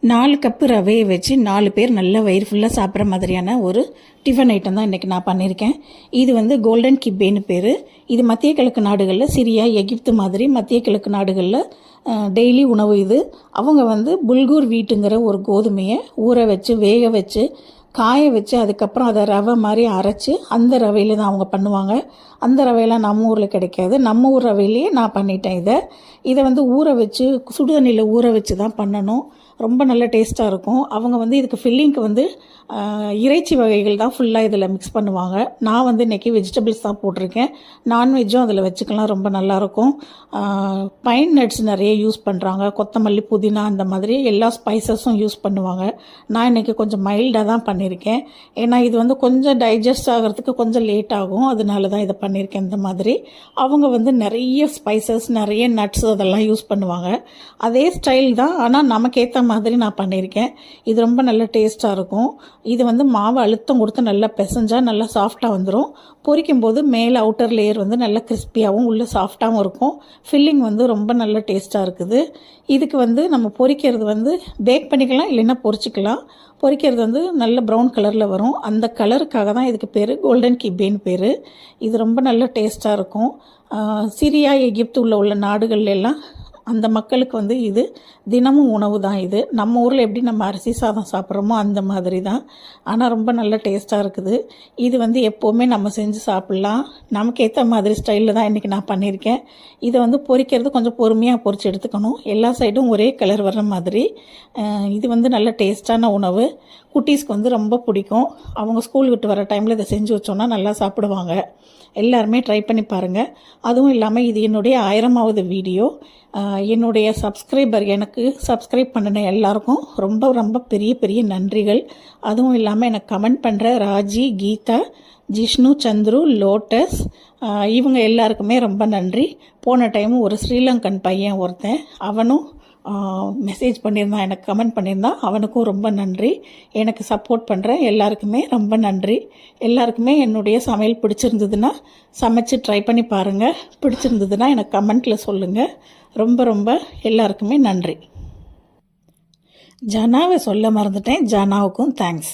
4 cup ரவையை வச்சு 4 பேர் நல்ல வயிறு ஃபுல்லாக சாப்பிட்ற மாதிரியான ஒரு டிஃபன் ஐட்டம் தான் இன்றைக்கி நான் பண்ணியிருக்கேன். இது வந்து கோல்டன் கிப்பேன்னு பேர். இது மத்திய கிழக்கு நாடுகளில் சிரியா, எகிப்து மாதிரி மத்திய கிழக்கு நாடுகளில் டெய்லி உணவு இது. அவங்க வந்து புல்கூர் வீட்டுங்கிற ஒரு கோதுமையை ஊற வச்சு வேக வச்சு காய வச்சு அதுக்கப்புறம் அதை ரவை மாதிரி அரைச்சி அந்த ரவையில் தான் அவங்க பண்ணுவாங்க. அந்த ரவையெல்லாம் நம்ம ஊரில் கிடைக்காது. நம்ம ஊர் ரவையிலேயே நான் பண்ணிட்டேன். இதை வந்து ஊற வச்சு சுடுதண்ணியில் ஊற வச்சு தான் பண்ணணும். ரொம்ப நல்ல டேஸ்ட்டாக இருக்கும். அவங்க வந்து இதுக்கு ஃபில்லிங்க்கு வந்து இறைச்சி வகைகள் தான் ஃபுல்லாக இதில் மிக்ஸ் பண்ணுவாங்க. நான் வந்து இன்றைக்கி வெஜிடபிள்ஸ் தான் போட்டிருக்கேன். நான்வெஜ்ஜும் அதில் வச்சுக்கலாம், ரொம்ப நல்லாயிருக்கும். பைன் நட்ஸ் நிறைய யூஸ் பண்ணுறாங்க, கொத்தமல்லி, புதினா, அந்த மாதிரி எல்லா ஸ்பைசஸும் யூஸ் பண்ணுவாங்க. நான் இன்றைக்கி கொஞ்சம் மைல்டாக தான் பண்ணியிருக்கேன். ஏன்னா இது வந்து கொஞ்சம் டைஜஸ்ட் ஆகிறதுக்கு கொஞ்சம் லேட் ஆகும், அதனால தான் இதை பண்ணியிருக்கேன். இந்த மாதிரி அவங்க வந்து நிறைய ஸ்பைசஸ், நிறைய நட்ஸ் அதெல்லாம் யூஸ் பண்ணுவாங்க. அதே ஸ்டைல் தான், ஆனால் நமக்கு ஏற்ற மாதிரி நான் பண்ணியிருக்கேன். இது ரொம்ப நல்ல டேஸ்ட்டாக இருக்கும். இது வந்து மாவு அழுத்தம் கொடுத்து நல்லா பிசைஞ்சால் நல்லா சாஃப்டாக வந்துடும். பொரிக்கும் போது மேலே அவுட்டர் லேயர் வந்து நல்லா கிறிஸ்பியாகவும் உள்ளே சாஃப்டாகவும் இருக்கும். ஃபில்லிங் வந்து ரொம்ப நல்ல டேஸ்ட்டாக இருக்குது. இதுக்கு வந்து நம்ம பொரிக்கிறது வந்து பேக் பண்ணிக்கலாம், இல்லைன்னா பொரிச்சிக்கலாம். பொரிக்கிறது வந்து நல்ல ப்ரௌன் கலரில் வரும். அந்த கலருக்காக தான் இதுக்கு பேர் கோல்டன் கிப்பேன்னு பேர். இது ரொம்ப நல்ல டேஸ்ட்டாக இருக்கும். சிரியா, எகிப்து உள்ள நாடுகள்ல எல்லாம் அந்த மக்களுக்கு வந்து இது தினமும் உணவு தான். இது நம்ம ஊரில் எப்படி நம்ம அரிசி சாதம் சாப்பிட்றோமோ அந்த மாதிரி தான், ஆனால் ரொம்ப நல்ல டேஸ்ட்டாக இருக்குது. இது வந்து எப்போவுமே நம்ம செஞ்சு சாப்பிட்லாம். நமக்கு ஏற்ற மாதிரி ஸ்டைலில் தான் இன்றைக்கி நான் பண்ணியிருக்கேன். இதை வந்து பொரிக்கிறது கொஞ்சம் பொறுமையாக பொரித்து எடுத்துக்கணும், எல்லா சைடும் ஒரே கலர் வர்ற மாதிரி. இது வந்து நல்ல டேஸ்ட்டான உணவு. குட்டீஸ்க்கு வந்து ரொம்ப பிடிக்கும். அவங்க ஸ்கூல் விட்டு வர டைமில் இதை செஞ்சு வச்சோன்னா நல்லா சாப்பிடுவாங்க. எல்லாருமே ட்ரை பண்ணி பாருங்கள். அதுவும் இல்லாமல் இது என்னுடைய 1000வது வீடியோ. என்னுடைய சப்ஸ்கிரைபர், எனக்கு சப்ஸ்கிரைப் பண்ணின எல்லாருக்கும் ரொம்ப ரொம்ப பெரிய பெரிய நன்றிகள். அதுவும் இல்லாமல் எனக்கு கமெண்ட் பண்ணுற ராஜி, கீதா, ஜிஷ்ணு, சந்துரு, லோட்டஸ், இவங்க எல்லாருக்குமே ரொம்ப நன்றி. போன டைம் ஒரு ஸ்ரீலங்கன் பையன் ஒருத்தன், அவனும் மெசேஜ் பண்ணியிருந்தான், எனக்கு கமெண்ட் பண்ணியிருந்தான். அவனுக்கும் ரொம்ப நன்றி. எனக்கு சப்போர்ட் பண்ணுற எல்லாருக்குமே ரொம்ப நன்றி. எல்லாருக்குமே என்னுடைய சமையல் பிடிச்சிருந்ததுன்னா சமைச்சு ட்ரை பண்ணி பாருங்கள். பிடிச்சிருந்ததுன்னா எனக்கு கமெண்ட்டில் சொல்லுங்கள். ரொம்ப ரொம்ப எல்லாருக்குமே நன்றி. ஜனாவை சொல்ல மறந்துட்டேன். ஜனாவுக்கும் தேங்க்ஸ்.